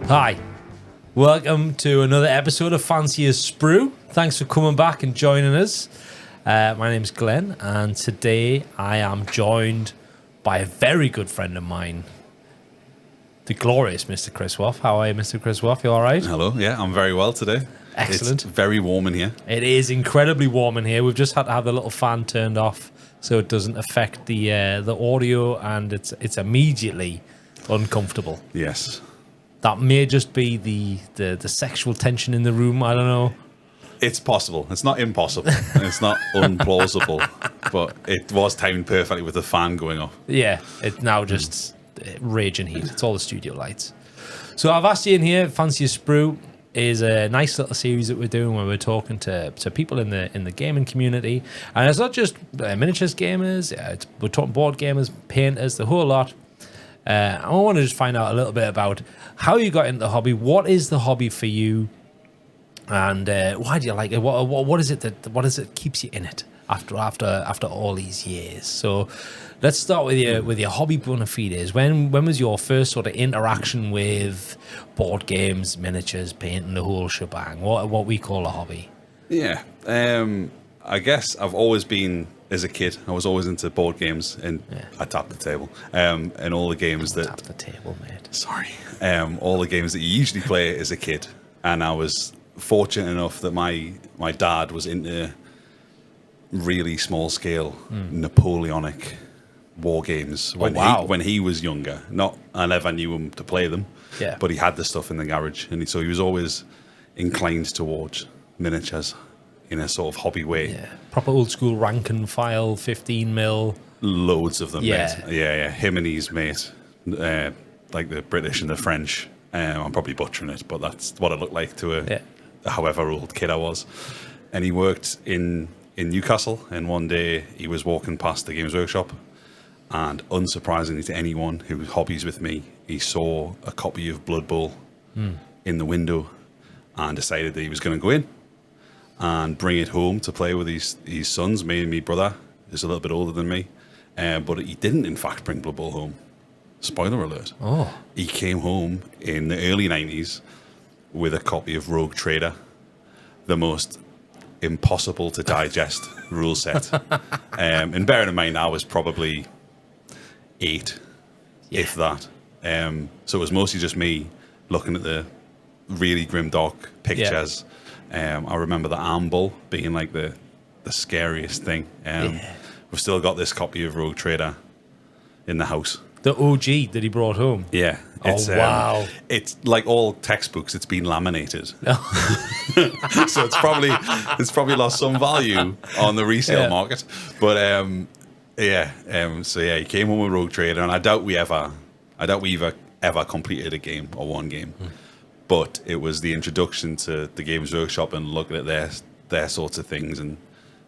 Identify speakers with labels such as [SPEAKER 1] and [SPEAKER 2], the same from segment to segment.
[SPEAKER 1] Hi, welcome to another episode of Fancy as Sprue. Thanks for coming back and joining us. My name's Glenn, and today I am joined by a very good friend of mine, the glorious Mr. Chris Waugh. How are you, Mr. Chris Waugh? You all right?
[SPEAKER 2] Hello, yeah, I'm very well today.
[SPEAKER 1] Excellent.
[SPEAKER 2] It's very warm in here.
[SPEAKER 1] It is incredibly warm in here. We've just had to have the little fan turned off so it doesn't affect the audio, and it's immediately uncomfortable.
[SPEAKER 2] Yes.
[SPEAKER 1] That may just be the sexual tension in the room. I don't know.
[SPEAKER 2] It's possible. It's not impossible. It's not unplausible. But it was timed perfectly with the fan going off.
[SPEAKER 1] Yeah, it's now just raging heat. It's all the studio lights. So I've asked you in here, Fancy a Sprue is a nice little series that we're doing where we're talking to people in the gaming community. And it's not just miniatures gamers. We're talking board gamers, painters, the whole lot. I want to just find out a little bit about how you got into the hobby. What is the hobby for you? And why do you like it? What is it that keeps you in it after all these years? So let's start with your hobby bona fides. When was your first sort of interaction with board games, miniatures, painting, the whole shebang? What we call a hobby?
[SPEAKER 2] Yeah, I guess I've always been, as a kid, I was always into board games, and I tapped the table. And all the games that
[SPEAKER 1] tap the table, mate.
[SPEAKER 2] Sorry. All the games that you usually play as a kid, and I was fortunate enough that my dad was into really small scale Napoleonic war games when he was younger. Not I never knew him to play them, but he had the stuff in the garage, and so he was always inclined towards miniatures in a sort of hobby way.
[SPEAKER 1] Yeah, proper old school rank and file, 15 mil.
[SPEAKER 2] Loads of them,
[SPEAKER 1] yeah.
[SPEAKER 2] Mate. Yeah. Him and his mate, like the British and the French. I'm probably butchering it, but that's what it looked like to a however old kid I was. And he worked in Newcastle, and one day he was walking past the Games Workshop, and unsurprisingly to anyone who hobbies with me, he saw a copy of Blood Bowl in the window and decided that he was going to go in and bring it home to play with his sons. Me and my brother is a little bit older than me, but he didn't in fact bring Blood Bowl home. Spoiler alert.
[SPEAKER 1] Oh.
[SPEAKER 2] He came home in the early 90s with a copy of Rogue Trader, the most impossible to digest rule set. And bearing in mind I was probably 8, if that. So it was mostly just me looking at the really grim dark pictures. I remember the arm bull being like the scariest thing. We've still got this copy of Rogue Trader in the house.
[SPEAKER 1] The OG that he brought home.
[SPEAKER 2] Yeah.
[SPEAKER 1] Wow.
[SPEAKER 2] It's like all textbooks, it's been laminated. So it's probably lost some value on the resale market. But so he came home with Rogue Trader, and I doubt we ever completed a game or one game. But it was the introduction to the Games Workshop and looking at their sorts of things. And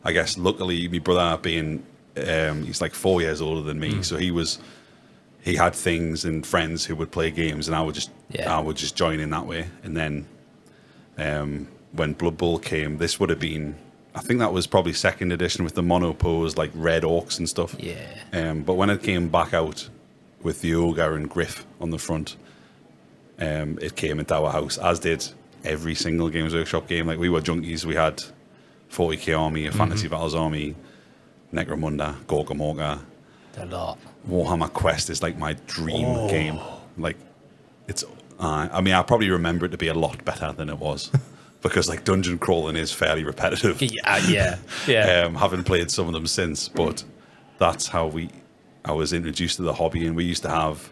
[SPEAKER 2] I guess luckily my brother being he's like 4 years older than me, so he had things and friends who would play games, and I would just join in that way. And then when Blood Bowl came, this would have been, I think that was probably 2nd edition with the monopose like red orcs and stuff. Yeah. But when it came back out with the ogre and Griff on the front, it came into our house, as did every single Games Workshop game. Like, we were junkies. We had 40k Army, a Fantasy Battles Army, Necromunda, Gorkamorga.
[SPEAKER 1] A lot.
[SPEAKER 2] Warhammer Quest is like my dream game. Like, it's I mean, I probably remember it to be a lot better than it was because like dungeon crawling is fairly repetitive.
[SPEAKER 1] Yeah.
[SPEAKER 2] Haven't played some of them since, but that's how I was introduced to the hobby. And we used to have,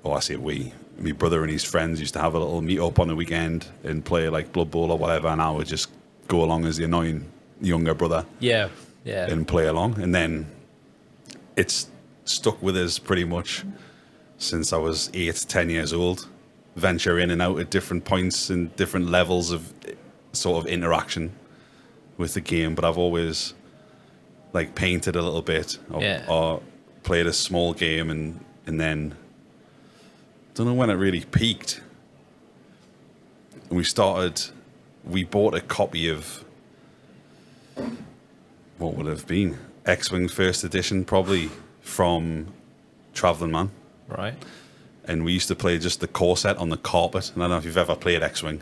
[SPEAKER 2] my brother and his friends used to have a little meet up on the weekend and play like Blood Bowl or whatever, and I would just go along as the annoying younger brother.
[SPEAKER 1] Yeah.
[SPEAKER 2] And play along. And then it's stuck with us pretty much since I was 8-10 years old. Venture in and out at different points and different levels of sort of interaction with the game, but I've always like painted a little bit or played a small game, and then don't know when it really peaked. We bought a copy of, what would it have been? X-Wing First Edition, probably, from Traveling Man.
[SPEAKER 1] Right.
[SPEAKER 2] and we used to play just the core set on the carpet. And I don't know if you've ever played X-Wing,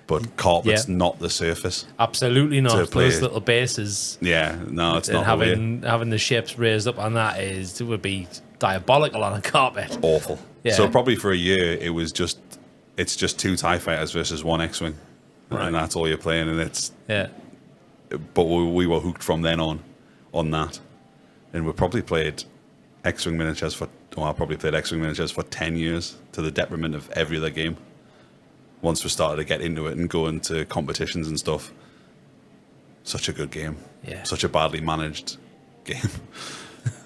[SPEAKER 2] but carpet's not the surface.
[SPEAKER 1] Absolutely not.
[SPEAKER 2] To play-
[SPEAKER 1] Those little bases.
[SPEAKER 2] Yeah, no, it's
[SPEAKER 1] And
[SPEAKER 2] not the way.
[SPEAKER 1] having the ships raised up on that would be diabolical on a carpet.
[SPEAKER 2] Awful.
[SPEAKER 1] Yeah.
[SPEAKER 2] So probably for a year, it's just 2 TIE fighters versus 1 X-Wing,
[SPEAKER 1] Right.
[SPEAKER 2] and that's all you're playing. And it's,
[SPEAKER 1] Yeah.
[SPEAKER 2] but we were hooked from then on that, and we probably played X-Wing miniatures for. Well, I probably played X-Wing miniatures for 10 years, to the detriment of every other game. Once we started to get into it and go into competitions and stuff, such a good game.
[SPEAKER 1] Yeah.
[SPEAKER 2] Such a badly managed game.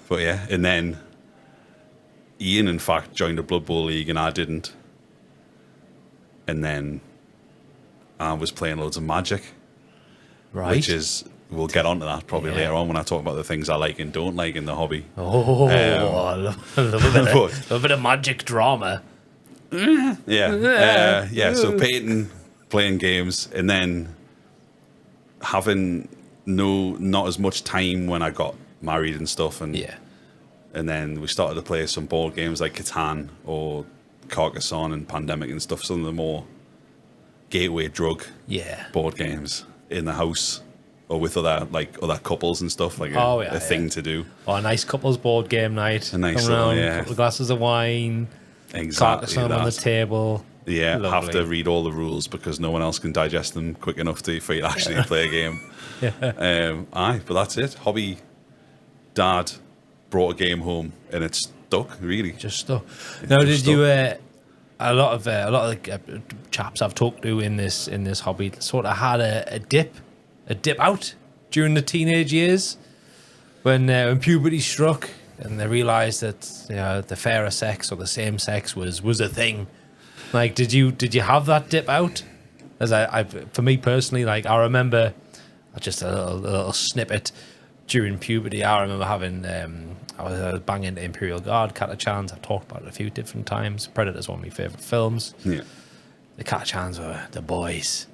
[SPEAKER 2] But yeah, and then Ian, in fact, joined a Blood Bowl league and I didn't. And then I was playing loads of Magic,
[SPEAKER 1] Right.
[SPEAKER 2] which is, we'll get onto that probably
[SPEAKER 1] Yeah.
[SPEAKER 2] later on when I talk about the things I like and don't like in the hobby.
[SPEAKER 1] I love a bit of magic drama.
[SPEAKER 2] Yeah. So painting, playing games, and then having not as much time when I got married and stuff, and
[SPEAKER 1] Yeah.
[SPEAKER 2] and then we started to play some board games like Catan or Carcassonne and Pandemic and stuff. Some of the more gateway drug
[SPEAKER 1] Yeah.
[SPEAKER 2] board games in the house or with other couples and stuff, like a thing to do.
[SPEAKER 1] Or a nice couples board game night.
[SPEAKER 2] A nice
[SPEAKER 1] Come
[SPEAKER 2] little,
[SPEAKER 1] around,
[SPEAKER 2] yeah.
[SPEAKER 1] couple of glasses of wine.
[SPEAKER 2] Exactly
[SPEAKER 1] Carcassonne on the
[SPEAKER 2] that.
[SPEAKER 1] table.
[SPEAKER 2] Yeah, have
[SPEAKER 1] Lovely.
[SPEAKER 2] to read all the rules because no one else can digest them quick enough for you to actually play a game. But that's it. Hobby dad brought a game home and it stuck, really.
[SPEAKER 1] Just stuff. Now,
[SPEAKER 2] just
[SPEAKER 1] did you? A lot of the chaps I've talked to in this hobby sort of had a dip out during the teenage years when puberty struck and they realised that the fairer sex or the same sex was a thing. Like, did you have that dip out? As I for me personally, like I remember just a little snippet during puberty. I remember having I was banging the Imperial Guard, Catachans. I've talked about it a few different times. Predator's one of my favourite films.
[SPEAKER 2] Yeah.
[SPEAKER 1] The Catachans were the boys.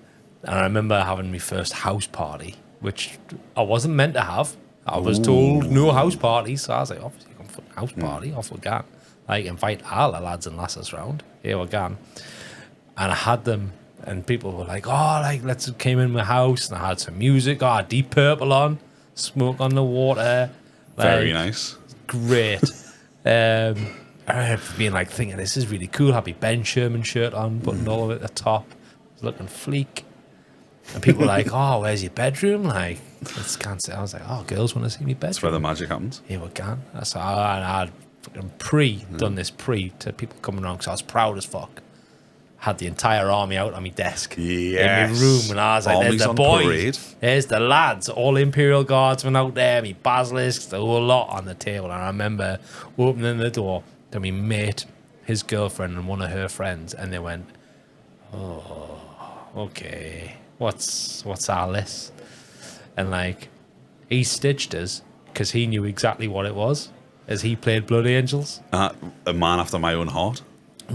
[SPEAKER 1] And I remember having my first house party, which I wasn't meant to have. I was told no house parties, so I was like, obviously, I'm for a house party, off we go. Like, invite all the lads and lasses round. Here we go. And I had them, and people were like, let's came in my house, and I had some music, Deep Purple on, Smoke on the Water.
[SPEAKER 2] Very nice.
[SPEAKER 1] Great. I remember being like thinking, this is really cool. Had my Ben Sherman shirt on, buttoned all of it at the top, looking fleek. And people were like, where's your bedroom? Like, let's cancel. I was like, girls want to see me bedroom.
[SPEAKER 2] That's where the magic happens.
[SPEAKER 1] Here we go. So I had fucking done this to people coming around because I was proud as fuck. Had the entire army out on my desk in my room, and I was like,
[SPEAKER 2] Armies
[SPEAKER 1] there's the
[SPEAKER 2] on
[SPEAKER 1] boys,
[SPEAKER 2] parade.
[SPEAKER 1] there's the lads, all Imperial Guardsmen out there, me basilisks, the whole lot on the table. And I remember opening the door to me mate, his girlfriend, and one of her friends, and they went, okay, what's all this? And like, he stitched us because he knew exactly what it was, as he played Blood Angels.
[SPEAKER 2] A man after my own heart.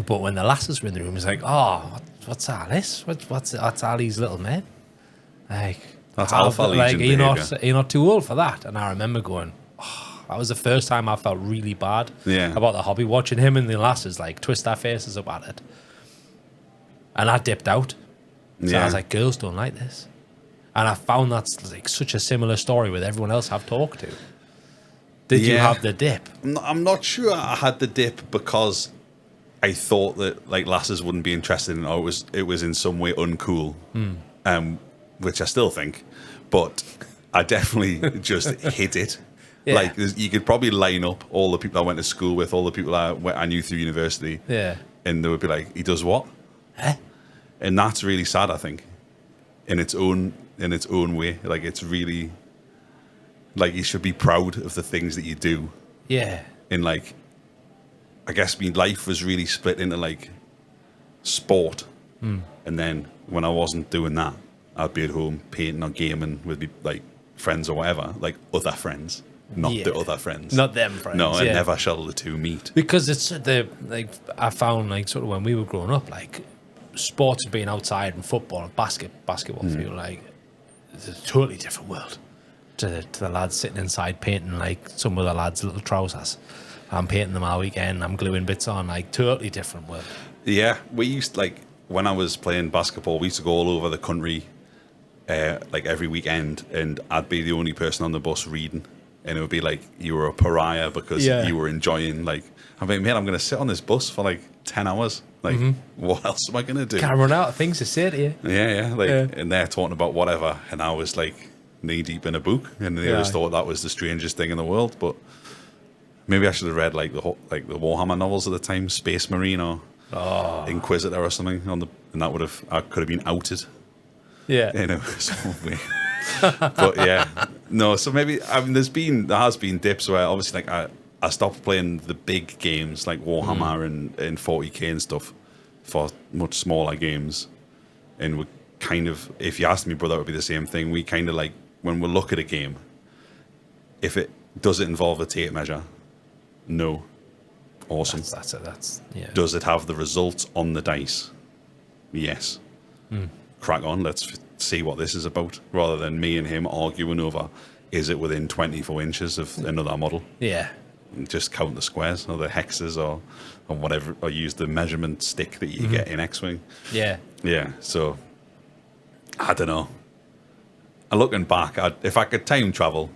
[SPEAKER 1] But when the lasses were in the room, it's like, what's all this? What's all these little men? Like,
[SPEAKER 2] That's alpha legion
[SPEAKER 1] you're not too old for that. And I remember going, that was the first time I felt really bad about the hobby, watching him and the lasses like twist their faces up at it. And I dipped out. So I was like, girls don't like this. And I found that's like such a similar story with everyone else I've talked to. Did you have the dip?
[SPEAKER 2] I'm not sure I had the dip because I thought that like lasses wouldn't be interested in it, or it was in some way uncool, which I still think, but I definitely just hit it.
[SPEAKER 1] Yeah.
[SPEAKER 2] Like you could probably line up all the people I went to school with, all the people I knew through university, and they would be like, "He does what?" And that's really sad, I think, in its own way. Like it's really like you should be proud of the things that you do.
[SPEAKER 1] Yeah.
[SPEAKER 2] In like, I guess my life was really split into like sport, and then when I wasn't doing that, I'd be at home painting or gaming with me like friends or whatever, like other friends, not the other friends,
[SPEAKER 1] not them friends.
[SPEAKER 2] No, and never shall the two meet.
[SPEAKER 1] Because it's I found like sort of when we were growing up, like sports and being outside and football and basketball feel like it's a totally different world to the lads sitting inside painting like some of the lads' little trousers. I'm painting them all weekend. I'm gluing bits on. Like totally different world.
[SPEAKER 2] Yeah, we used like when I was playing basketball, we used to go all over the country, like every weekend, and I'd be the only person on the bus reading, and it would be like you were a pariah because you were enjoying. Like I'm like, man, I'm going to sit on this bus for like 10 hours. Like, what else am I going to do?
[SPEAKER 1] Can't run out of things to say to you.
[SPEAKER 2] Yeah, and they're talking about whatever, and I was like knee deep in a book, and they always thought that was the strangest thing in the world, but. Maybe I should have read like the Warhammer novels at the time, Space Marine or Inquisitor or something and that I could have been outed.
[SPEAKER 1] Yeah.
[SPEAKER 2] You know, but yeah, no. So maybe there has been dips where obviously like I stopped playing the big games like Warhammer and 40k and stuff for much smaller games, and we kind of, if you asked me, brother, it would be the same thing. We kind of like when we look at a game, if it does it involve a tape measure. No. Awesome.
[SPEAKER 1] That's yeah.
[SPEAKER 2] Does it have the results on the dice? Yes. Crack on. Let's see what this is about. Rather than me and him arguing over, is it within 24 inches of another model?
[SPEAKER 1] Yeah.
[SPEAKER 2] Just count the squares or the hexes or whatever, or use the measurement stick that you get in X-Wing.
[SPEAKER 1] Yeah.
[SPEAKER 2] Yeah. So, I don't know. Looking back, if I could time travel,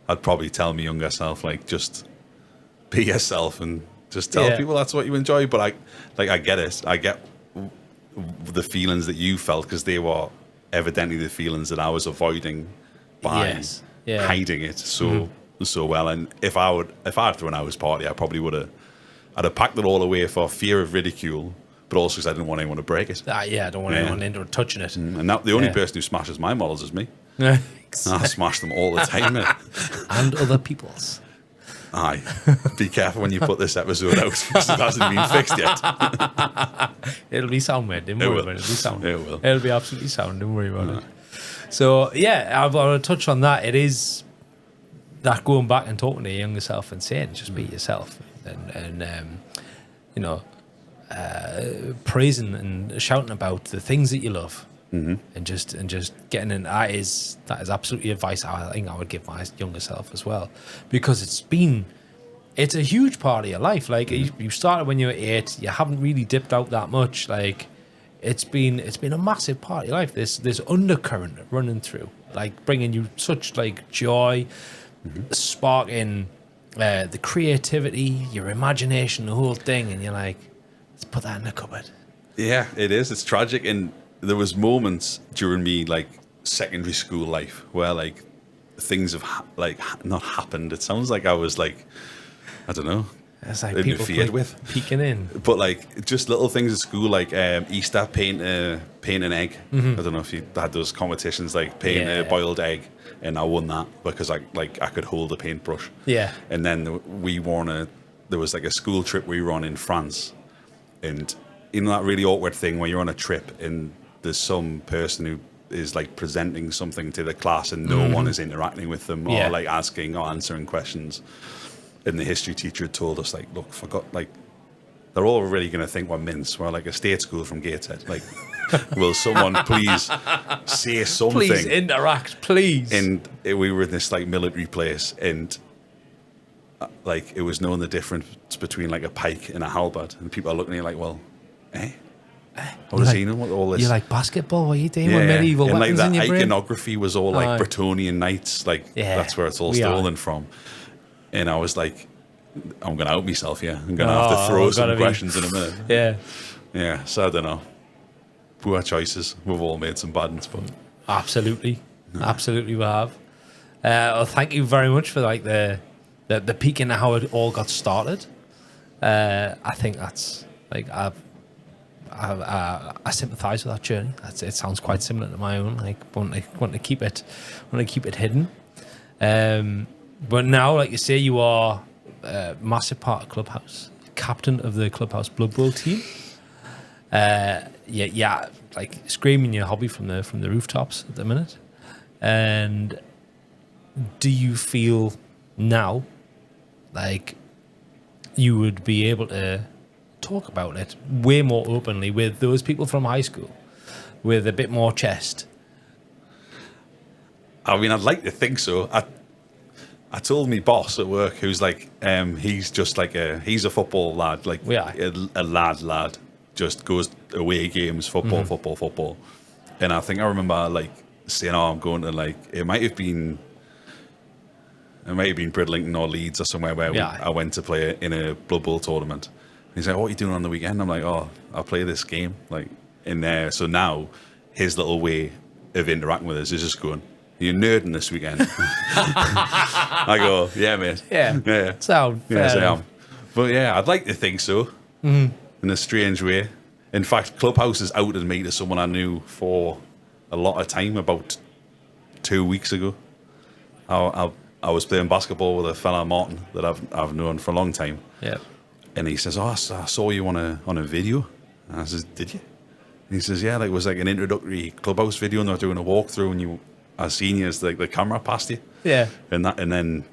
[SPEAKER 2] I'd probably tell my younger self, like, just... be yourself and just tell people that's what you enjoy. But I get it. I get the feelings that you felt because they were evidently the feelings that I was avoiding by hiding it so well. And if I'd thrown a house party, I probably I'd have packed it all away for fear of ridicule, but also because I didn't want anyone to break it.
[SPEAKER 1] I don't want anyone into touching it.
[SPEAKER 2] And now the only person who smashes my models is me.
[SPEAKER 1] Exactly.
[SPEAKER 2] I smash them all the time, mate.
[SPEAKER 1] And other people's.
[SPEAKER 2] Aye, be careful when you put this episode out because it hasn't been fixed yet.
[SPEAKER 1] It'll be sound, mate. Don't worry about it. It'll be sound.
[SPEAKER 2] It will.
[SPEAKER 1] It'll be absolutely sound. Don't worry about it. So, yeah, I want to touch on that. It is that going back and talking to your younger self and saying, just be yourself. And you know, praising and shouting about the things that you love. And just getting in. That is absolutely advice I think I would give my younger self as well, because it's a huge part of your life. Like you started when you were 8, you haven't really dipped out that much. Like it's been a massive part of your life. This undercurrent running through, like bringing you such like joy, sparking the creativity, your imagination, the whole thing, and you're like, let's put that in the cupboard.
[SPEAKER 2] Yeah, it is. It's tragic. And there was moments during me like secondary school life where like things have not happened. It sounds like I was like, I don't know,
[SPEAKER 1] it's like
[SPEAKER 2] interfered with,
[SPEAKER 1] peeking in.
[SPEAKER 2] But like just little things at school, like Easter paint an egg. I don't know if you had those competitions, like paint a boiled egg, and I won that because I could hold a paintbrush. Yeah. And then there was like a school trip we were on in France, and you know that really awkward thing where you're on a trip and there's some person who is like presenting something to the class and no one is interacting with them or like asking or answering questions. And the history teacher had told us, like, look, they're all really going to think we're mince. We're like a state school from Gateshead. Like, will someone please say something?
[SPEAKER 1] Please interact, please.
[SPEAKER 2] And we were in this like military place, and like it was knowing the difference between like a pike and a halberd, and people are looking at you like, well, what does he know? What all this?
[SPEAKER 1] You're like, basketball? What are you doing with medieval
[SPEAKER 2] and
[SPEAKER 1] weapons
[SPEAKER 2] like
[SPEAKER 1] in
[SPEAKER 2] that
[SPEAKER 1] your brain?
[SPEAKER 2] iconography was all like Bretonian knights. Like that's where it's all stolen from. And I was like, I'm going to out myself here. I'm going to have to throw some questions in a minute. Yeah. So I don't know. Poor choices. We've all made some bad ones, but
[SPEAKER 1] absolutely, absolutely, we have. Well, thank you very much for like the peek into how it all got started. I think that's like I sympathise with that journey. It sounds quite similar to my own. Like want to keep it hidden. But now, like you say, you are a massive part of Clubhouse, captain of the Clubhouse Blood Bowl team. Like screaming your hobby from the rooftops at the minute. And do you feel now like you would be able to talk about it way more openly with those people from high school, with a bit more chest?
[SPEAKER 2] I mean, I'd like to think so. I told me boss at work, who's like, he's just like he's a football lad, like a lad, just goes away games, football. And I think I remember like saying, "Oh, I'm going to like it might have been Bridlington or Leeds or somewhere where I went to play in a Blood Bowl tournament." And he's like, "What are you doing on the weekend?" I'm like, "Oh, I play this game like in there." So now his little way of interacting with us is just going, "You're nerding this weekend." I go, "Yeah, mate.
[SPEAKER 1] Yeah. Sound fair.
[SPEAKER 2] Yes, I am." But yeah, I'd like to think so. In a strange way. In fact, Clubhouse has outed me to someone I knew for a lot of time. About 2 weeks ago, I was playing basketball with a fella, Martin, that I've known for a long time.
[SPEAKER 1] Yeah.
[SPEAKER 2] And he says, "Oh, I saw you on a video." And I says, "Did you?" And he says, "Yeah, like it was like an introductory Clubhouse video, and they were doing a walkthrough, and I seen you as like the camera past you."
[SPEAKER 1] Yeah.
[SPEAKER 2] And then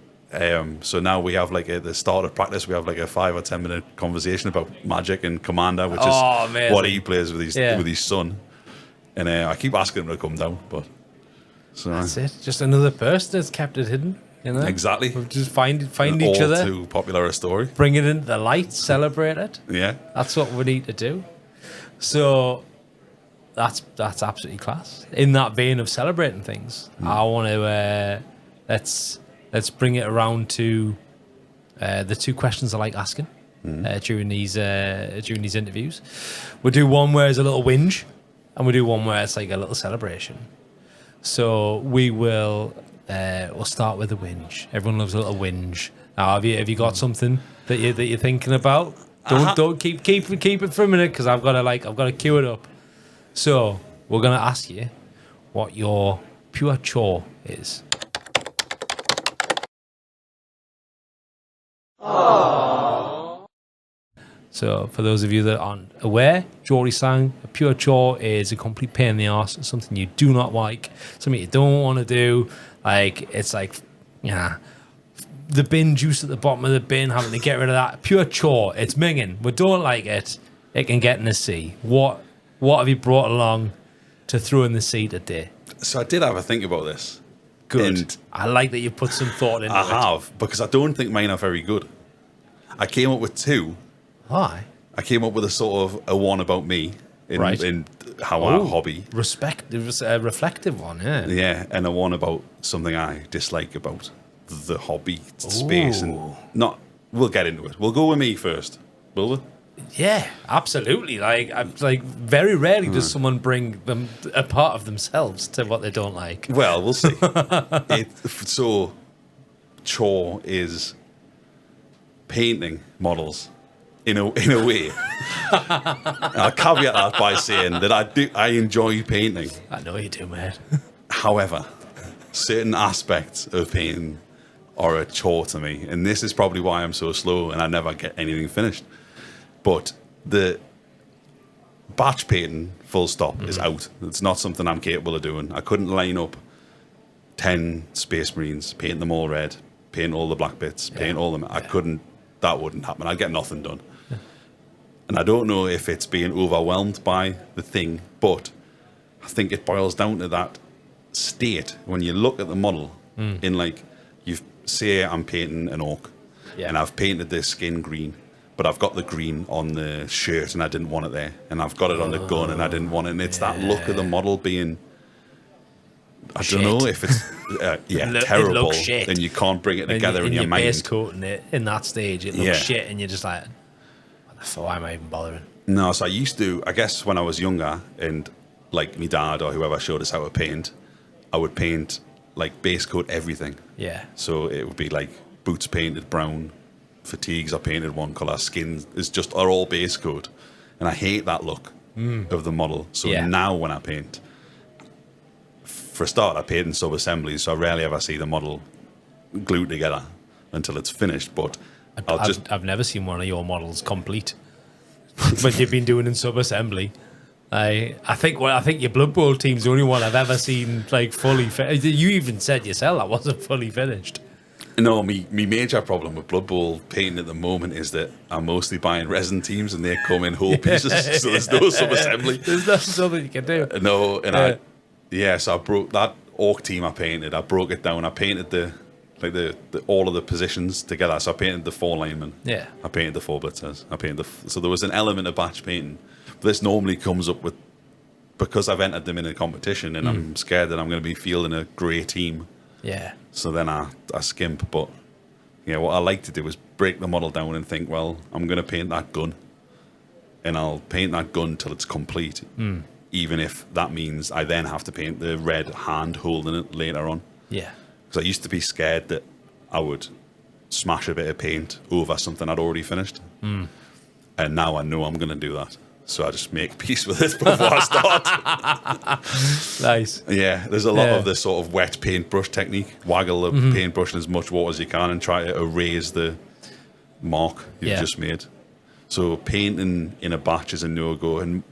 [SPEAKER 2] so now we have like at the start of practice, we have like a 5 or 10 minute conversation about Magic and Commander, which is what he plays with his son. And I keep asking him to come down, but so
[SPEAKER 1] that's it. Just another person that's kept it hidden. You know?
[SPEAKER 2] Exactly.
[SPEAKER 1] We'll just find each other.
[SPEAKER 2] All too popular a story.
[SPEAKER 1] Bring it into the light. Celebrate it.
[SPEAKER 2] Yeah.
[SPEAKER 1] That's what we need to do. So that's absolutely class. In that vein of celebrating things, I want to let's bring it around to the 2 questions I like asking during these interviews. We'll do one where it's a little whinge, and we'll do one where it's like a little celebration. So we'll start with a whinge. Everyone loves a little whinge. Now, have you got something that you're thinking about? Don't keep it for a minute, because I've got to cue it up. So we're gonna ask you what your pure chore is. So, for those of you that aren't aware, Geordie sang, a pure chore is a complete pain in the arse, something you do not like, something you don't want to do. Like, it's like, the bin juice at the bottom of the bin, having to get rid of that. Pure chore, it's minging. We don't like it. It can get in the sea. What have you brought along to throw in the sea today?
[SPEAKER 2] So I did have a think about this.
[SPEAKER 1] Good.
[SPEAKER 2] And
[SPEAKER 1] I like that you put some thought into it.
[SPEAKER 2] I have, because I don't think mine are very good. I came up with 2.
[SPEAKER 1] Why?
[SPEAKER 2] I came up with a sort of a one about me in how our hobby.
[SPEAKER 1] Reflective one, yeah.
[SPEAKER 2] Yeah, and a one about something I dislike about the hobby space. And we'll get into it. We'll go with me first, will we?
[SPEAKER 1] Yeah, absolutely. Like very rarely does someone bring them a part of themselves to what they don't like.
[SPEAKER 2] Well, we'll see. So, chore is painting models. In a way, I'll caveat that by saying that I enjoy painting.
[SPEAKER 1] I know you do, mate.
[SPEAKER 2] However, certain aspects of painting are a chore to me, and this is probably why I'm so slow and I never get anything finished. But the batch painting, full stop, is out. It's not something I'm capable of doing. I couldn't line up 10 Space Marines, paint them all red, paint all the black bits, paint all them. I couldn't. That wouldn't happen. I'd get nothing done. And I don't know if it's being overwhelmed by the thing, but I think it boils down to that state when you look at the model in like, say I'm painting an orc and I've painted the skin green, but I've got the green on the shirt and I didn't want it there. And I've got it on the gun and I didn't want it. And it's that look of the model being, I don't know if it's terrible, and you can't bring it together in your mind.
[SPEAKER 1] Base coating it in that stage, it looks shit, and you're just like, what the fuck, why am I even bothering?
[SPEAKER 2] No, so I used to, I guess when I was younger, and like my dad or whoever showed us how to paint, I would paint like base coat everything.
[SPEAKER 1] Yeah.
[SPEAKER 2] So it would be like boots painted brown, fatigues are painted one colour, skins are all base coat, and I hate that look of the model. So now when I paint, for a start, I paint in sub-assemblies, so I rarely ever see the model glued together until it's finished. But
[SPEAKER 1] I've never seen one of your models complete, but you've been doing in sub-assembly. I think your Blood Bowl team's the only one I've ever seen like fully finished. You even said yourself that wasn't fully finished.
[SPEAKER 2] No, me major problem with Blood Bowl painting at the moment is that I'm mostly buying resin teams and they come in whole pieces, so there's no sub-assembly.
[SPEAKER 1] There's nothing you can do.
[SPEAKER 2] No, and so I broke that orc team I painted. I broke it down. I painted the like the all of the positions together. So I painted the 4 linemen.
[SPEAKER 1] Yeah.
[SPEAKER 2] I painted the 4 blitzers. I painted so there was an element of batch painting. This normally comes up with because I've entered them in a competition and I'm scared that I'm going to be fielding a grey team.
[SPEAKER 1] Yeah.
[SPEAKER 2] So then I skimp. But yeah, what I like to do is break the model down and think, well, I'm going to paint that gun, and I'll paint that gun till it's complete. Even if that means I then have to paint the red hand holding it later on.
[SPEAKER 1] Yeah.
[SPEAKER 2] Because I used to be scared that I would smash a bit of paint over something I'd already finished. And now I know I'm going to do that. So I just make peace with it before I start.
[SPEAKER 1] Nice.
[SPEAKER 2] Yeah, there's a lot of this sort of wet paintbrush technique. Waggle the paintbrush in as much water as you can and try to erase the mark you've just made. So painting in a batch is a no-go. And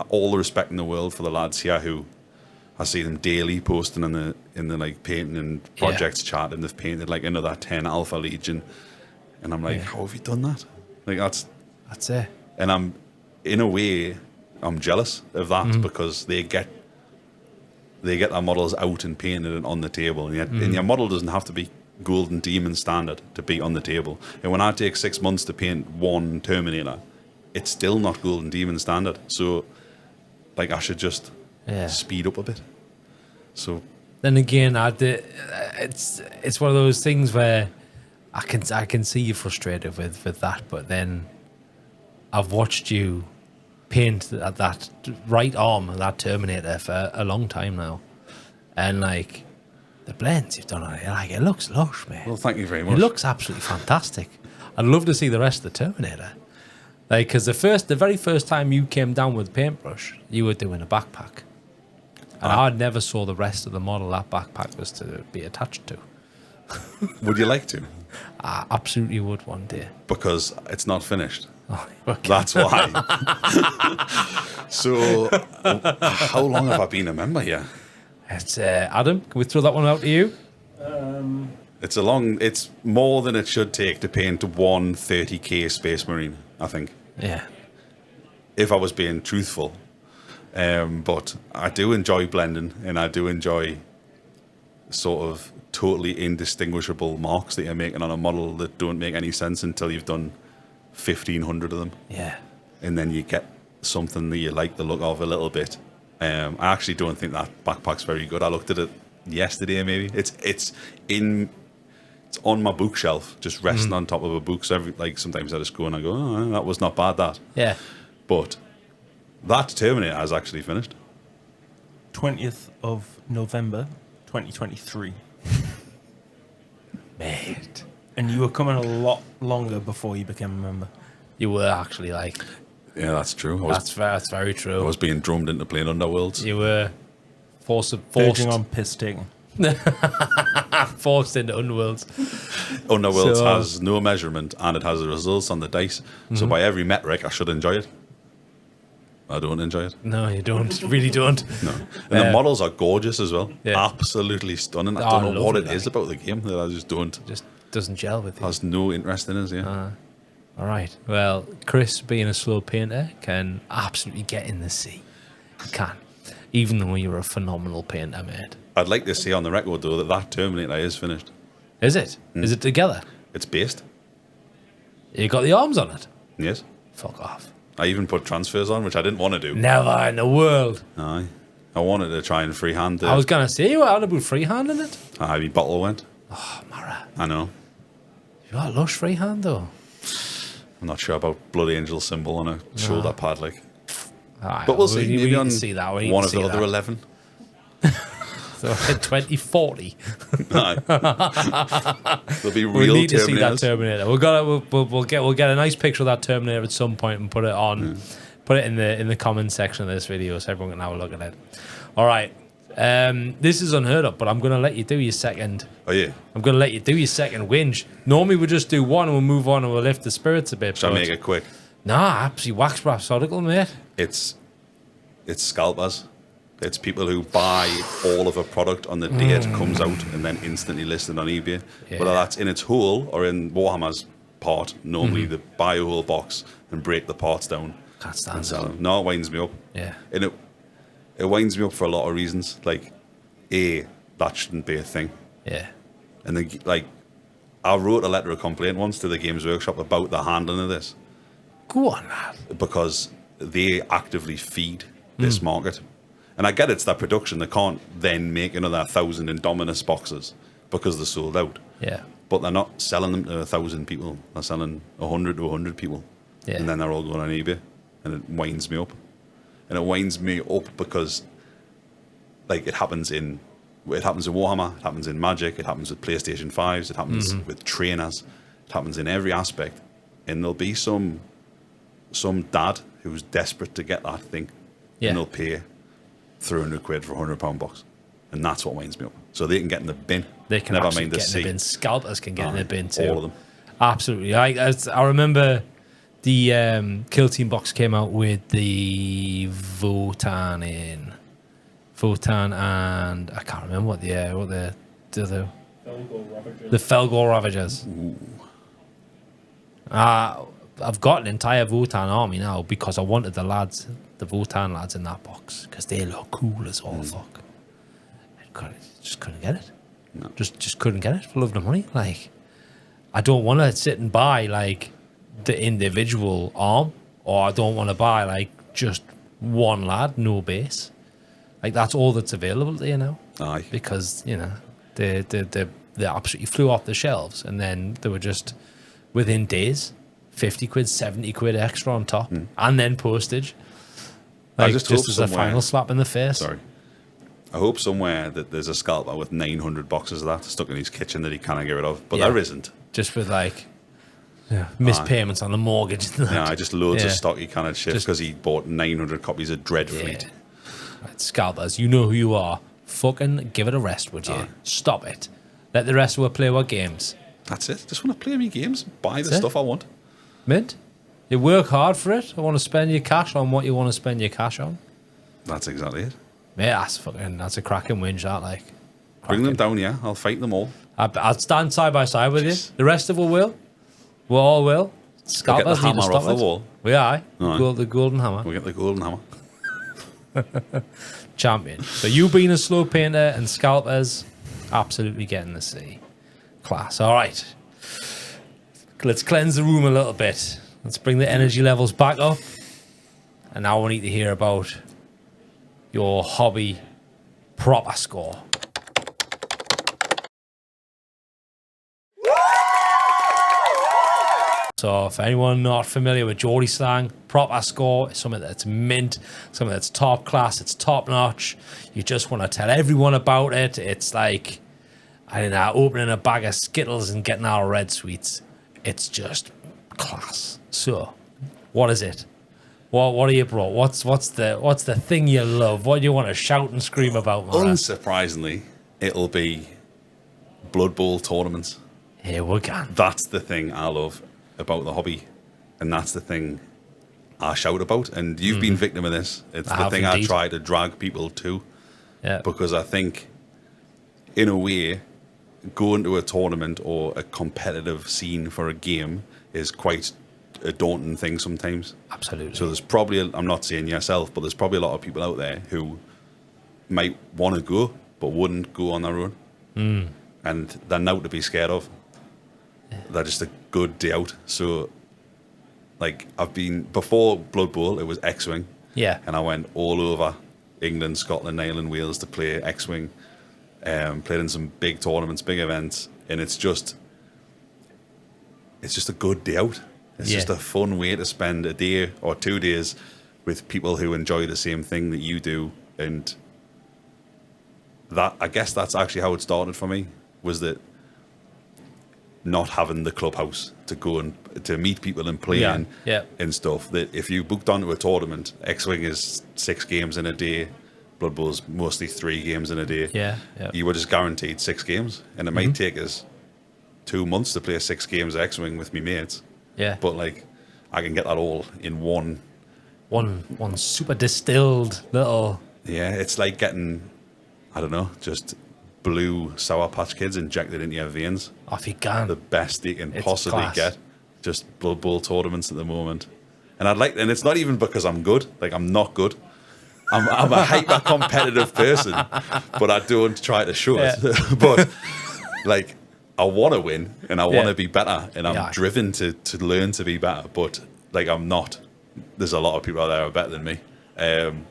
[SPEAKER 2] all the respect in the world for the lads here who I see them daily posting in the like painting and projects chat, and they've painted like another 10 Alpha Legion, and I'm like, how have you done that? Like that's
[SPEAKER 1] it.
[SPEAKER 2] And I'm in a way I'm jealous of that because they get their models out and painted and on the table, and yet and your model doesn't have to be Golden Demon standard to be on the table. And when I take 6 months to paint one Terminator, it's still not Golden Demon standard. So like I should just speed up a bit. So
[SPEAKER 1] then again, it's one of those things where I can see you frustrated with that, but then I've watched you paint that right arm of that Terminator for a long time now, and like the blends you've done on it, like it looks lush, man.
[SPEAKER 2] well, thank you very much.
[SPEAKER 1] It looks absolutely fantastic. I'd love to see the rest of the Terminator. Like, because the very first time you came down with paintbrush, you were doing a backpack. And I never saw the rest of the model that backpack was to be attached to.
[SPEAKER 2] Would you like to?
[SPEAKER 1] I absolutely would one day.
[SPEAKER 2] Because it's not finished.
[SPEAKER 1] Oh, okay.
[SPEAKER 2] That's why. So, how long have I been a member here?
[SPEAKER 1] It's Adam, can we throw that one out to you?
[SPEAKER 2] It's more than it should take to paint one 30k Space Marine, I think.
[SPEAKER 1] Yeah.
[SPEAKER 2] If I was being truthful. But I do enjoy blending, and I do enjoy sort of totally indistinguishable marks that you're making on a model that don't make any sense until you've done 1,500 of them.
[SPEAKER 1] Yeah.
[SPEAKER 2] And then you get something that you like the look of a little bit. I actually don't think that backpack's very good. I looked at it yesterday, maybe. It's on my bookshelf, just resting on top of a book. So sometimes I just go and I go, oh, that was not bad, that.
[SPEAKER 1] Yeah.
[SPEAKER 2] But that Terminator has actually finished.
[SPEAKER 3] 20th of November, 2023.
[SPEAKER 1] Mate.
[SPEAKER 3] And you were coming a lot longer before you became a member.
[SPEAKER 1] You were actually like...
[SPEAKER 2] Yeah, that's true.
[SPEAKER 1] That's very true.
[SPEAKER 2] I was being drummed into playing Underworlds.
[SPEAKER 1] You were forced
[SPEAKER 3] on piss taking.
[SPEAKER 1] Forced into Underworlds.
[SPEAKER 2] Underworlds has no measurement, and it has the results on the dice. So by every metric, I should enjoy it. I don't enjoy it.
[SPEAKER 1] No, you don't. You really don't.
[SPEAKER 2] No. And the models are gorgeous as well.
[SPEAKER 1] Yeah.
[SPEAKER 2] Absolutely stunning. I don't know what it is about the game that I just don't.
[SPEAKER 1] Just doesn't gel with you.
[SPEAKER 2] Has no interest in us, yeah.
[SPEAKER 1] All right. Well, Chris, being a slow painter, can absolutely get in the sea. He can. Even though you're a phenomenal painter, mate.
[SPEAKER 2] I'd like to say on the record, though, that Terminator is finished.
[SPEAKER 1] Is it? Is it together?
[SPEAKER 2] It's based.
[SPEAKER 1] You got the arms on it?
[SPEAKER 2] Yes.
[SPEAKER 1] Fuck off.
[SPEAKER 2] I even put transfers on, which I didn't want to do.
[SPEAKER 1] Never in the world.
[SPEAKER 2] Aye. I wanted to try and freehand the...
[SPEAKER 1] I was going to say, you were out about freehanding it?
[SPEAKER 2] Aye, my bottle went.
[SPEAKER 1] Oh, Mara.
[SPEAKER 2] I know.
[SPEAKER 1] You got a lush freehand, though.
[SPEAKER 2] I'm not sure about Blood Angel symbol on a shoulder pad, like.
[SPEAKER 1] Right,
[SPEAKER 2] but we'll see.
[SPEAKER 1] We
[SPEAKER 2] Maybe on
[SPEAKER 1] see that.
[SPEAKER 2] one of the other 11.
[SPEAKER 1] So in 2040.
[SPEAKER 2] There'll be real
[SPEAKER 1] We need
[SPEAKER 2] Terminators.
[SPEAKER 1] to see that Terminator. We'll get a nice picture of that Terminator at some point and put it on, put it in the comment section of this video so everyone can have a look at it. All right. This is unheard of, but I'm going to let you do your second.
[SPEAKER 2] Oh, yeah.
[SPEAKER 1] I'm going to let you do your second whinge. Normally we just do one and we'll move on and we'll lift the spirits a bit.
[SPEAKER 2] Shall I make it quick?
[SPEAKER 1] Nah, absolutely wax rhapsodical, mate.
[SPEAKER 2] It's scalpers. It's people who buy all of a product on the day it comes out and then instantly list it on eBay.
[SPEAKER 1] Yeah.
[SPEAKER 2] Whether that's in its whole or in Warhammer's part, normally they buy a whole box and break the parts down.
[SPEAKER 1] Can't stand
[SPEAKER 2] and sell
[SPEAKER 1] it.
[SPEAKER 2] them. No, it winds me up.
[SPEAKER 1] Yeah.
[SPEAKER 2] And it winds me up for a lot of reasons. Like, A, that shouldn't be a thing.
[SPEAKER 1] Yeah.
[SPEAKER 2] And then, like, I wrote a letter of complaint once to the Games Workshop about the handling of this.
[SPEAKER 1] Go on, lad.
[SPEAKER 2] Because they actively feed this market. And I get it's their production. They can't then make another 1,000 Indominus boxes because they're sold out.
[SPEAKER 1] Yeah.
[SPEAKER 2] But they're not selling them to 1,000 people. They're selling 100 to 100 people.
[SPEAKER 1] Yeah.
[SPEAKER 2] And then they're all going on eBay. And it winds me up. And it winds me up because, like, it happens in Warhammer, it happens in Magic, it happens with PlayStation 5s, it happens with trainers, it happens in every aspect. And there'll be some dad who's desperate to get that thing.
[SPEAKER 1] Yeah.
[SPEAKER 2] And they'll pay 300 quid for a £100 box. And that's what winds me up. So they can get in the bin.
[SPEAKER 1] They can
[SPEAKER 2] Never
[SPEAKER 1] actually
[SPEAKER 2] mind the
[SPEAKER 1] get in the
[SPEAKER 2] sea.
[SPEAKER 1] bin. Scalpers can get in the bin too.
[SPEAKER 2] All of them.
[SPEAKER 1] Absolutely. I remember the Kill Team box came out with the Votan and I can't remember what the other the Felgor Ravagers. I've got an entire Votan army now because I wanted the Votan lads in that box because they look cool as all fuck. Just couldn't get it.
[SPEAKER 2] No.
[SPEAKER 1] Just couldn't get it for love of money. Like, I don't want to sit and buy like the individual arm, or I don't want to buy like just one lad, no base. Like, that's all that's available to you now.
[SPEAKER 2] Aye.
[SPEAKER 1] Because, you know, they absolutely flew off the shelves, and then they were just within days 50 quid, 70 quid extra on top, and then postage. Like,
[SPEAKER 2] I just
[SPEAKER 1] just
[SPEAKER 2] hope
[SPEAKER 1] as a
[SPEAKER 2] somewhere-
[SPEAKER 1] final slap in the face.
[SPEAKER 2] Sorry. I hope somewhere that there's a scalper with 900 boxes of that stuck in his kitchen that he cannot get rid of, but
[SPEAKER 1] Yeah.
[SPEAKER 2] there isn't.
[SPEAKER 1] Just with like missed payments on the mortgage. And that.
[SPEAKER 2] Yeah, I just loads of
[SPEAKER 1] Yeah.
[SPEAKER 2] stock he cannot shift
[SPEAKER 1] Just-
[SPEAKER 2] because he bought 900 copies of Dreadfleet.
[SPEAKER 1] Yeah. Right, scalpers, you know who you are. Fucking give it a rest, would you?
[SPEAKER 2] Aye.
[SPEAKER 1] Stop it. Let the rest of us play our games.
[SPEAKER 2] That's it. Just want to play me games, buy the
[SPEAKER 1] That's it.
[SPEAKER 2] stuff I want.
[SPEAKER 1] Mint. You work hard for it. I want to spend your cash on what you want to spend your cash on.
[SPEAKER 2] That's exactly it.
[SPEAKER 1] Yeah, that's a cracking whinge, that, like.
[SPEAKER 2] Bring them down, yeah. I'll fight them all.
[SPEAKER 1] I'll stand side by side with you. The rest of us will. We all will. Scalpers
[SPEAKER 2] the
[SPEAKER 1] need to
[SPEAKER 2] hammer
[SPEAKER 1] stop
[SPEAKER 2] off the
[SPEAKER 1] it.
[SPEAKER 2] wall.
[SPEAKER 1] We are.
[SPEAKER 2] Aye.
[SPEAKER 1] The golden hammer.
[SPEAKER 2] We'll get the golden hammer.
[SPEAKER 1] Champion. So you being a slow painter and scalpers, absolutely getting the C. Class. All right. Let's cleanse the room a little bit. Let's bring the energy levels back up. And now we need to hear about your hobby proper score. So for anyone not familiar with Geordie slang, proper score is something that's mint, something that's top class, it's top notch. You just want to tell everyone about it. It's like, I don't know, opening a bag of Skittles and getting our red sweets. It's just class. So, what is it? What are you brought? What's the thing you love? What do you want to shout and scream about, Mara?
[SPEAKER 2] Unsurprisingly, it'll be Blood Bowl tournaments.
[SPEAKER 1] Here we go.
[SPEAKER 2] That's the thing I love about the hobby, and that's the thing I shout about. And you've been victim of this. It's
[SPEAKER 1] I
[SPEAKER 2] the
[SPEAKER 1] have
[SPEAKER 2] thing
[SPEAKER 1] indeed.
[SPEAKER 2] I try to drag people to,
[SPEAKER 1] Yeah.
[SPEAKER 2] because I think, in a way, going to a tournament or a competitive scene for a game is quite a daunting thing sometimes.
[SPEAKER 1] Absolutely.
[SPEAKER 2] So there's probably, I'm not saying yourself, but there's probably a lot of people out there who might want to go, but wouldn't go on their own. And they're now to be scared of. They're just a good day out. So, like, I've been, before Blood Bowl, it was X-Wing.
[SPEAKER 1] Yeah.
[SPEAKER 2] And I went all over England, Scotland, Ireland, Wales to play X-Wing. Played in some big tournaments, big events. And it's just a good day out. It's
[SPEAKER 1] Yeah.
[SPEAKER 2] just a fun way to spend a day or 2 days with people who enjoy the same thing that you do. And that, I guess that's actually how it started for me, was that not having the clubhouse to go and to meet people and play in and stuff. That if you booked onto a tournament, X-Wing is 6 games in a day, Blood Bowl's mostly 3 games in a day.
[SPEAKER 1] Yeah.
[SPEAKER 2] You were just guaranteed 6 games, and it might take us 2 months to play 6 games of X-Wing with me mates.
[SPEAKER 1] Yeah.
[SPEAKER 2] But like, I can get that all in one.
[SPEAKER 1] One super distilled little.
[SPEAKER 2] Yeah, it's like getting, I don't know, just blue Sour Patch Kids injected into your veins.
[SPEAKER 1] Off you can.
[SPEAKER 2] The best you can
[SPEAKER 1] It's
[SPEAKER 2] possibly
[SPEAKER 1] class.
[SPEAKER 2] get. Just Blood Bowl tournaments at the moment. And and it's not even because I'm good. Like, I'm not good. I'm a hyper competitive person, but I don't try to show it. But like, I want to win and I want to be better, and I'm
[SPEAKER 1] Yeah.
[SPEAKER 2] driven to learn to be better. But like, I'm not. There's a lot of people out there who are better than me.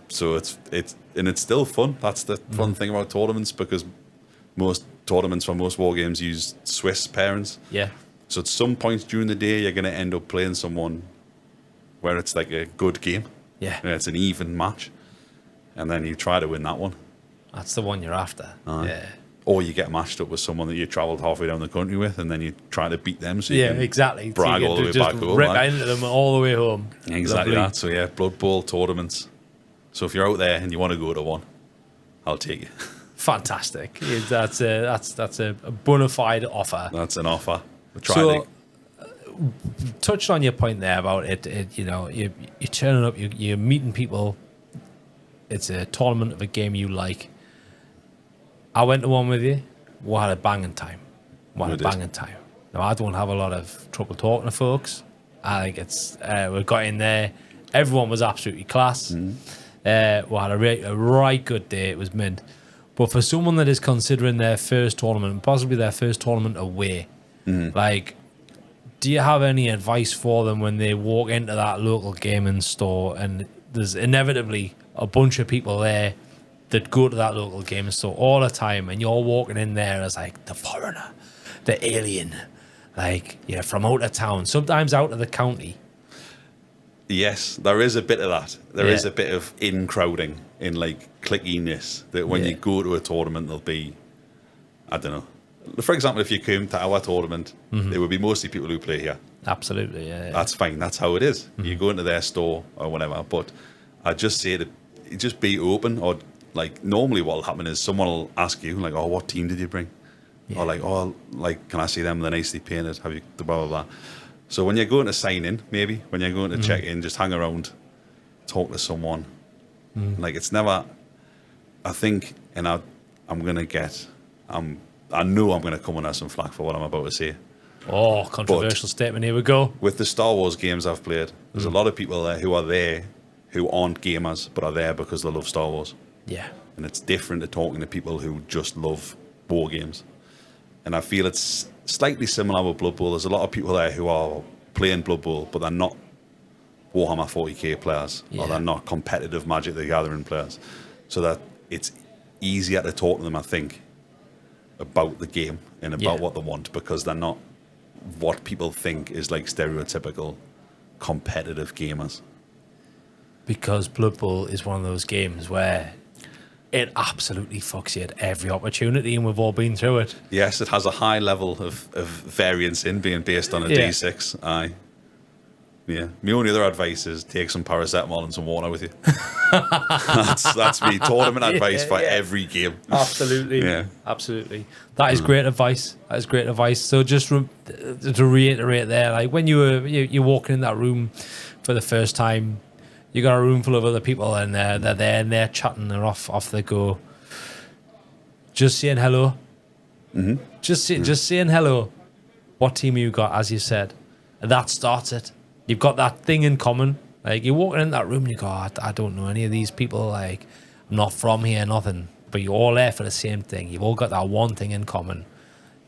[SPEAKER 2] So it's still fun. That's the fun thing about tournaments, because most tournaments for most war games use Swiss pairings.
[SPEAKER 1] Yeah.
[SPEAKER 2] So at some point during the day, you're going to end up playing someone where it's like a good game.
[SPEAKER 1] Yeah.
[SPEAKER 2] And it's an even match. And then you try to win that one.
[SPEAKER 1] That's the one you're after. Yeah.
[SPEAKER 2] Or you get matched up with someone that you travelled halfway down the country with, and then you try to beat them. So you
[SPEAKER 1] Yeah,
[SPEAKER 2] can
[SPEAKER 1] exactly.
[SPEAKER 2] brag
[SPEAKER 1] So you
[SPEAKER 2] all the way
[SPEAKER 1] just
[SPEAKER 2] back home.
[SPEAKER 1] rip
[SPEAKER 2] Like.
[SPEAKER 1] into them all the way home.
[SPEAKER 2] Exactly
[SPEAKER 1] Lovely.
[SPEAKER 2] that. So yeah, Blood Bowl tournaments. So if you're out there and you want to go to one, I'll take you.
[SPEAKER 1] Fantastic. That's a bona fide offer.
[SPEAKER 2] That's an offer. We'll try
[SPEAKER 1] So,
[SPEAKER 2] to.
[SPEAKER 1] touched on your point there about it, you know, you're turning up, you're meeting people. It's a tournament of a game you like. I went to one with you. We had a banging time.
[SPEAKER 2] We did.
[SPEAKER 1] Time. Now, I don't have a lot of trouble talking to folks. I think it's, we got in there. Everyone was absolutely class. We had a right good day. It was mint. But for someone that is considering their first tournament, possibly their first tournament away, like, do you have any advice for them when they walk into that local gaming store and there's inevitably a bunch of people there that go to that local gaming store all the time, and you're walking in there as like the foreigner, the alien, like you're from out of town, sometimes out of the county?
[SPEAKER 2] Yes, there is a bit of that. There is
[SPEAKER 1] Yeah.
[SPEAKER 2] a bit of in crowding, in like clickiness, that when
[SPEAKER 1] Yeah.
[SPEAKER 2] you go to a tournament, there'll be, I don't know. For example, if you came to our tournament, it would be mostly people who play here.
[SPEAKER 1] Absolutely, yeah.
[SPEAKER 2] That's fine. That's how it is. You go into their store or whatever. But I just say that just be open. Or like normally what will happen is someone will ask you like, "Oh, what team did you bring?" Or like, "Oh, like can I see them? They're nicely painted. Have you the blah blah blah." So when you're going to sign in, maybe when you're going to check in, just hang around, talk to someone. Like it's never. I think, and I'm gonna get. I know I'm gonna come under some flack for what I'm about to say.
[SPEAKER 1] Oh, controversial statement. Here we go.
[SPEAKER 2] With the Star Wars games I've played, there's a lot of people there who are there who aren't gamers, but are there because they love Star Wars.
[SPEAKER 1] Yeah.
[SPEAKER 2] And it's different to talking to people who just love war games. And I feel it's slightly similar with Blood Bowl. There's a lot of people there who are playing Blood Bowl, but they're not Warhammer 40k players,
[SPEAKER 1] Yeah.
[SPEAKER 2] or they're not competitive Magic the Gathering players. So that it's easier to talk to them, I think, about the game and about
[SPEAKER 1] Yeah.
[SPEAKER 2] what they want, because they're not what people think is like stereotypical competitive gamers.
[SPEAKER 1] Because Blood Bowl is one of those games where it absolutely fucks you at every opportunity, and we've all been through it.
[SPEAKER 2] Yes, it has a high level of variance in being based on a
[SPEAKER 1] Yeah.
[SPEAKER 2] D6. Aye. Yeah. My only other advice is take some paracetamol and some water with you. that's me. Tournament advice for every game.
[SPEAKER 1] Absolutely.
[SPEAKER 2] Yeah.
[SPEAKER 1] Absolutely. That is great advice. That is great advice. So just to reiterate there, like when you're walking in that room for the first time, you got a room full of other people, and they're there and they're chatting, they're off they go. Just saying hello. Just saying hello. What team you got, as you said? And that starts it. You've got that thing in common. Like you're walking in that room and you go, I don't know any of these people. Like I'm not from here, nothing. But you're all there for the same thing. You've all got that one thing in common.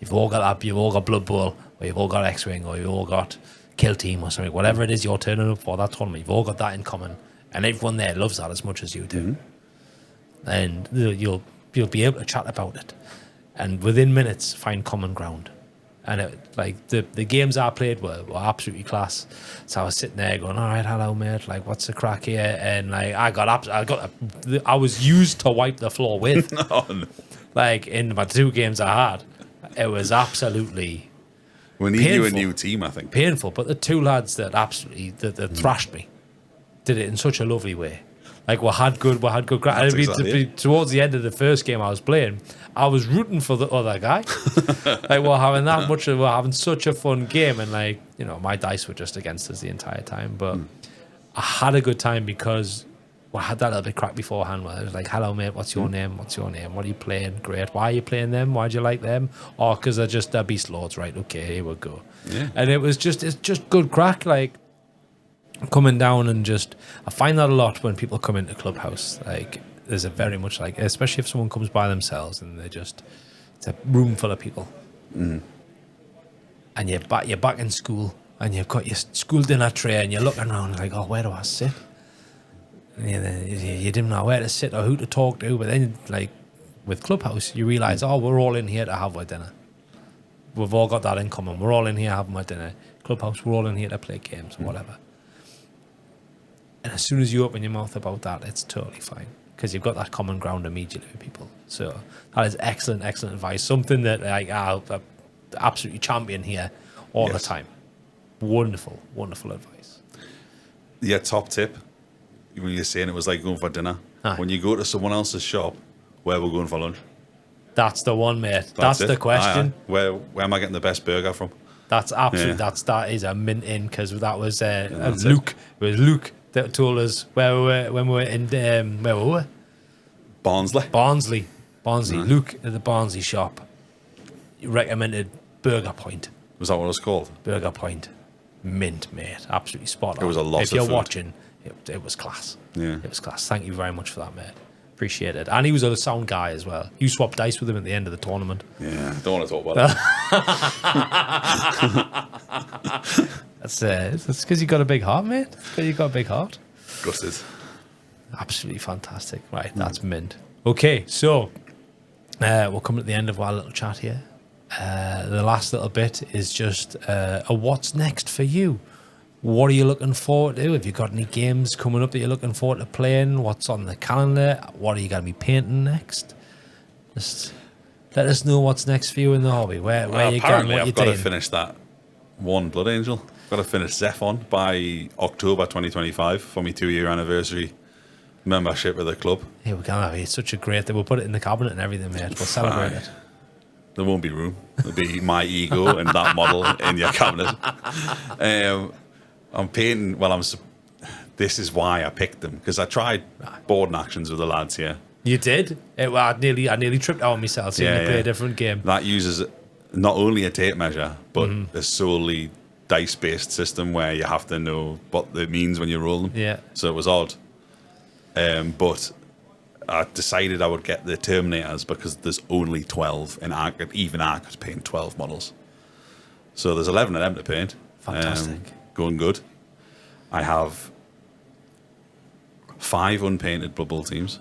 [SPEAKER 1] You've all got Blood Bowl, or you've all got X-Wing, or you've all got Kill Team or something. Whatever it is you're turning up for that tournament, you've all got that in common. And everyone there loves that as much as you do. And you'll be able to chat about it. And within minutes, find common ground. And the games I played were absolutely class. So I was sitting there going, "All right, hello mate, like what's the crack here?" And like I was used to wipe the floor with.
[SPEAKER 2] Oh, no.
[SPEAKER 1] Like in my 2 games I had, it was absolutely
[SPEAKER 2] We need you a
[SPEAKER 1] Painful.
[SPEAKER 2] new team, I think.
[SPEAKER 1] painful. But the 2 lads that absolutely that thrashed me did it in such a lovely way. Like we had good.
[SPEAKER 2] That's exactly it.
[SPEAKER 1] Towards the end of the first game I was playing, I was rooting for the other guy. Like we're having such a fun game, and like my dice were just against us the entire time. But I had a good time because I had that little bit crack beforehand where I was like, "Hello mate, what's your name? What's your name? What are you playing? Great. Why are you playing them? Why do you like them? Oh, because they're beast lords, right? Okay, here we go."
[SPEAKER 2] Yeah.
[SPEAKER 1] And it's just good crack, like coming down and I find that a lot when people come into Clubhouse. Like there's a very much like, especially if someone comes by themselves and it's a room full of people. and you're back in school, and you've got your school dinner tray, and you're looking around like, oh, where do I sit? And you didn't know where to sit or who to talk to, but then like with Clubhouse, you realise, oh, we're all in here to have our dinner. We've all got that in common. We're all in here having our dinner. Clubhouse, we're all in here to play games or whatever. And as soon as you open your mouth about that, it's totally fine because you've got that common ground immediately with people. So that is excellent advice. Something that like I'll absolutely champion here all the time. Wonderful advice.
[SPEAKER 2] Yeah, top tip. When you're saying it was like going for dinner, when you go to someone else's shop, where we're going for lunch?
[SPEAKER 1] That's the one, mate. That's the question.
[SPEAKER 2] Where am I getting the best burger from?
[SPEAKER 1] That's absolutely that is a mint in because that was Luke. It was Luke that told us where we were when we were in where we were. Barnsley. Luke at the Barnsley shop. He recommended Burger Point.
[SPEAKER 2] Was that what it was called?
[SPEAKER 1] Burger Point. Mint, mate. Absolutely spot on.
[SPEAKER 2] It was a lot of
[SPEAKER 1] If you're
[SPEAKER 2] food.
[SPEAKER 1] watching, it was class.
[SPEAKER 2] Yeah.
[SPEAKER 1] It was class. Thank you very much for that, mate. Appreciate it. And he was a sound guy as well. You swapped dice with him at the end of the tournament.
[SPEAKER 2] Yeah, don't want to talk about that.
[SPEAKER 1] That's because you got a big heart, mate. It's because you got a big heart.
[SPEAKER 2] Gutted.
[SPEAKER 1] Absolutely fantastic. Right, that's mint. Okay, so we're coming at the end of our little chat here. The last little bit is just a what's next for you. What are you looking forward to? Have you got any games coming up that you're looking forward to playing? What's on the calendar? What are you going to be painting next? Just let us know what's next for you in the hobby. Where you going? What
[SPEAKER 2] I've got to finish that one Blood Angel. Got to finish Zephon by October 2025 for my 2-year anniversary membership of the club.
[SPEAKER 1] Here we go. It's such a great thing. We'll put it in the cabinet and everything, mate. We'll celebrate it.
[SPEAKER 2] There won't be room. There'll be my ego and that model in your cabinet. I'm painting. This is why I picked them because I tried boarding actions with the lads here.
[SPEAKER 1] You did? I nearly tripped out myself seeing you play a different game.
[SPEAKER 2] That uses not only a tape measure but a solely dice-based system where you have to know what it means when you roll them.
[SPEAKER 1] Yeah.
[SPEAKER 2] So it was odd. But I decided I would get the Terminators because there's only 12 and even I could paint 12 models. So there's 11 of them to paint.
[SPEAKER 1] Fantastic.
[SPEAKER 2] Going good. I have 5 unpainted Blood Bowl teams.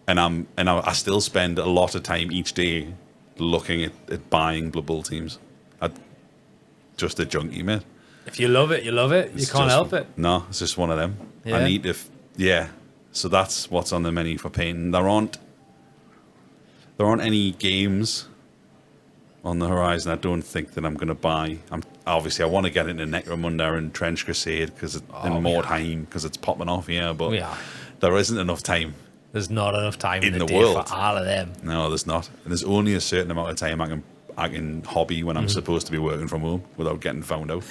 [SPEAKER 2] And I still spend a lot of time each day looking at buying Blood Bowl teams. Just a junkie, mate.
[SPEAKER 1] If you love it, you love it. You can't help it.
[SPEAKER 2] No, it's just one of them.
[SPEAKER 1] Yeah.
[SPEAKER 2] I need to... So that's what's on the menu for painting. There aren't any games on the horizon I don't think that I'm going to buy. I want to get into Necromunda and Trench Crusade and Mordheim because it's popping off here, but there isn't enough time.
[SPEAKER 1] There's not enough time in the day
[SPEAKER 2] world
[SPEAKER 1] for all of them.
[SPEAKER 2] No, there's not. And there's only a certain amount of time I can hobby when I'm supposed to be working from home without getting found out.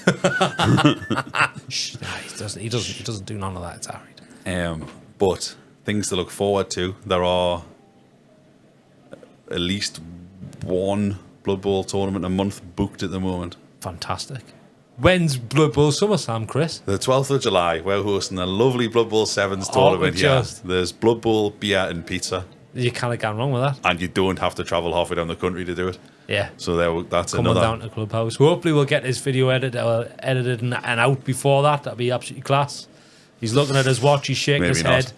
[SPEAKER 1] He doesn't do none of that. It's all right.
[SPEAKER 2] But things to look forward to. There are at least one Blood Bowl tournament a month booked at the moment.
[SPEAKER 1] Fantastic. When's Blood Bowl SummerSlam, Chris?
[SPEAKER 2] The 12th of July, we're hosting a lovely Blood Bowl Sevens tournament here. There's Blood Bowl, beer and pizza.
[SPEAKER 1] You can't get wrong with that.
[SPEAKER 2] And you don't have to travel halfway down the country to do it.
[SPEAKER 1] Yeah.
[SPEAKER 2] So that's
[SPEAKER 1] Come
[SPEAKER 2] another...
[SPEAKER 1] on down to Clubhouse. Hopefully we'll get this video edited and out before that. That'd be absolutely class. He's looking at his watch. He's shaking his head.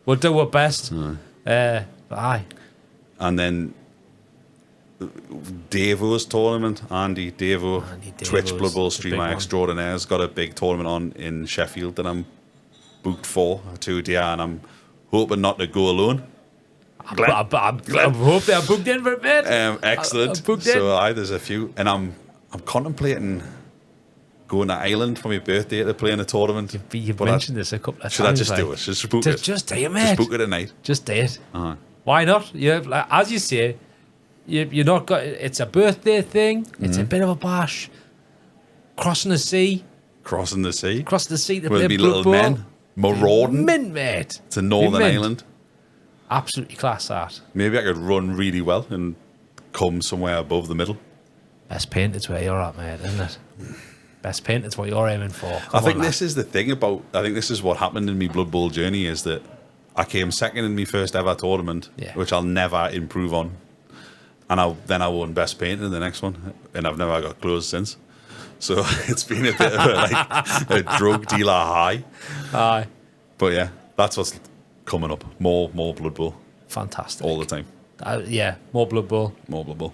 [SPEAKER 1] We'll do our best. Aye.
[SPEAKER 2] And then Davo's tournament. Andy Davo, Twitch Blood Bowl streamer extraordinaire, has got a big tournament on in Sheffield that I'm booked for 2 days, and I'm hoping not to go alone.
[SPEAKER 1] I hope they're booked in for a bit.
[SPEAKER 2] Excellent. So there's a few, and I'm contemplating going to Ireland for my birthday to play in a tournament.
[SPEAKER 1] You've mentioned this a couple of times.
[SPEAKER 2] Should I just do it? Just book it.
[SPEAKER 1] Just do it, mate.
[SPEAKER 2] Just book it at night.
[SPEAKER 1] Just do it. Why not? As you say, you're not got. It's a birthday thing. It's a bit of a bash. Crossing the sea.
[SPEAKER 2] Cross the sea
[SPEAKER 1] to
[SPEAKER 2] Will
[SPEAKER 1] play
[SPEAKER 2] be
[SPEAKER 1] Blood
[SPEAKER 2] little
[SPEAKER 1] Bowl.
[SPEAKER 2] men marauding.
[SPEAKER 1] Mint, mate.
[SPEAKER 2] It's a Northern Ireland.
[SPEAKER 1] Absolutely class that.
[SPEAKER 2] Maybe I could run really well and come somewhere above the middle.
[SPEAKER 1] Best painted's where you're at, mate, isn't it? Best painted's what you're aiming for.
[SPEAKER 2] I think this is the thing about... I think this is what happened in my Blood Bowl journey, is that I came second in my first ever tournament, which I'll never improve on. And then I won Best Painter in the next one, and I've never got clothes since. So it's been a bit of a drug dealer high.
[SPEAKER 1] Aye.
[SPEAKER 2] But yeah, that's what's coming up. More Blood Bowl.
[SPEAKER 1] Fantastic.
[SPEAKER 2] All the time.
[SPEAKER 1] Yeah, more Blood Bowl.
[SPEAKER 2] More Blood Bowl.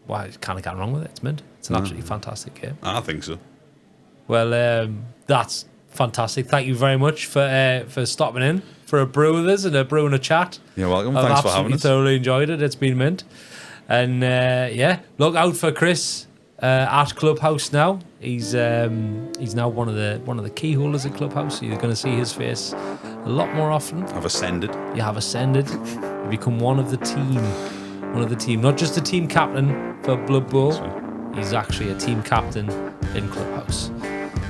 [SPEAKER 1] Why, you can't get wrong with it. It's mint. It's an absolutely fantastic game.
[SPEAKER 2] I think so.
[SPEAKER 1] Well, that's fantastic. Thank you very much for stopping in for a brew with us and a brew and a chat.
[SPEAKER 2] You're welcome.
[SPEAKER 1] I've
[SPEAKER 2] Thanks for having
[SPEAKER 1] absolutely
[SPEAKER 2] us.
[SPEAKER 1] thoroughly enjoyed it. It's been mint. And yeah, look out for Chris at Clubhouse now. He's now one of the key holders at Clubhouse. So you're going to see his face a lot more often.
[SPEAKER 2] I've ascended.
[SPEAKER 1] You have ascended. You become one of the team. One of the team, not just a team captain for Blood Bowl. He's actually a team captain in Clubhouse.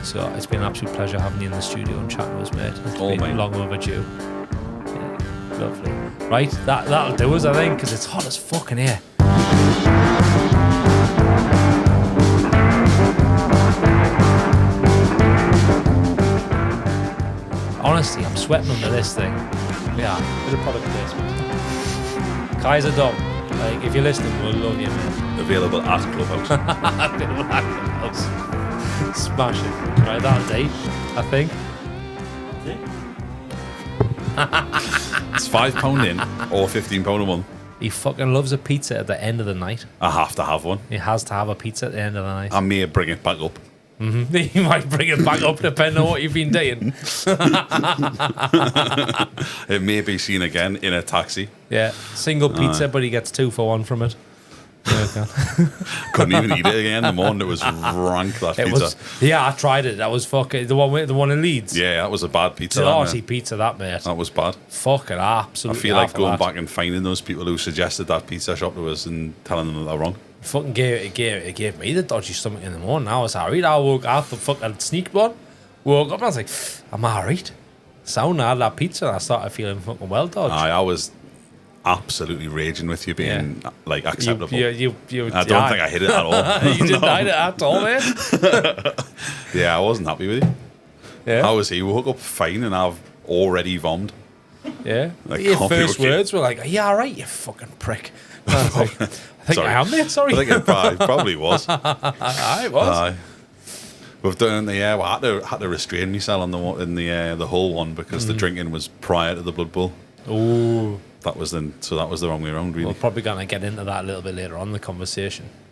[SPEAKER 1] So it's been an absolute pleasure having you in the studio and chatting with us, mate. It's been long overdue. Yeah, lovely. Right, that'll do us, I think, because it's hot as fucking here. Honestly, I'm sweating under this thing. Yeah, bit of product placement. Kaiser Dom. Like, if you're listening, we'll love you, man.
[SPEAKER 2] Available at Clubhouse.
[SPEAKER 1] Available at Clubhouse. Smash it. Right, that'll date, I think.
[SPEAKER 2] It's £5 in or £15 a month.
[SPEAKER 1] He fucking loves a pizza at the end of the night.
[SPEAKER 2] I have to have one.
[SPEAKER 1] He has to have a pizza at the end of the night.
[SPEAKER 2] I may bring it back up.
[SPEAKER 1] He might bring it back up depending on what you've been doing.
[SPEAKER 2] It may be seen again in a taxi.
[SPEAKER 1] Yeah, single pizza, but he gets 2 for 1 from it. Okay.
[SPEAKER 2] Couldn't even eat it again in the morning. It was rank, that
[SPEAKER 1] It
[SPEAKER 2] pizza.
[SPEAKER 1] was, yeah, I tried it. That was fucking the one in Leeds.
[SPEAKER 2] Yeah, that was a bad pizza.
[SPEAKER 1] It's an
[SPEAKER 2] That,
[SPEAKER 1] arty
[SPEAKER 2] mate.
[SPEAKER 1] pizza, that mate.
[SPEAKER 2] That was bad.
[SPEAKER 1] Fucking
[SPEAKER 2] I
[SPEAKER 1] absolutely.
[SPEAKER 2] feel like
[SPEAKER 1] awful,
[SPEAKER 2] going
[SPEAKER 1] that.
[SPEAKER 2] back and finding those people who suggested that pizza shop to us and telling them that they're wrong.
[SPEAKER 1] Fucking gave me the dodgy stomach in the morning. I was alright. I woke up, the fucking sneaked one. Woke up and I was like, I'm alright. Sound I had that pizza and I started feeling fucking well dodged.
[SPEAKER 2] I was absolutely raging with you being like acceptable.
[SPEAKER 1] You
[SPEAKER 2] I don't think I hit it at all.
[SPEAKER 1] You didn't hide it at all, mate.
[SPEAKER 2] Yeah, I wasn't happy with you.
[SPEAKER 1] Yeah.
[SPEAKER 2] How was he? Woke up fine and I've already vomed.
[SPEAKER 1] Yeah.
[SPEAKER 2] Like,
[SPEAKER 1] Your
[SPEAKER 2] can't be
[SPEAKER 1] first
[SPEAKER 2] okay.
[SPEAKER 1] words were like, are you alright, you fucking prick? And I was like, I think
[SPEAKER 2] Sorry.
[SPEAKER 1] I am, mate. Sorry.
[SPEAKER 2] I think it probably was.
[SPEAKER 1] I was.
[SPEAKER 2] Aye. We've done well, I had to restrain myself on the whole one because the drinking was prior to the Blood Bowl.
[SPEAKER 1] Ooh.
[SPEAKER 2] That was the wrong way around, really.
[SPEAKER 1] We're probably going to get into that a little bit later on in the conversation.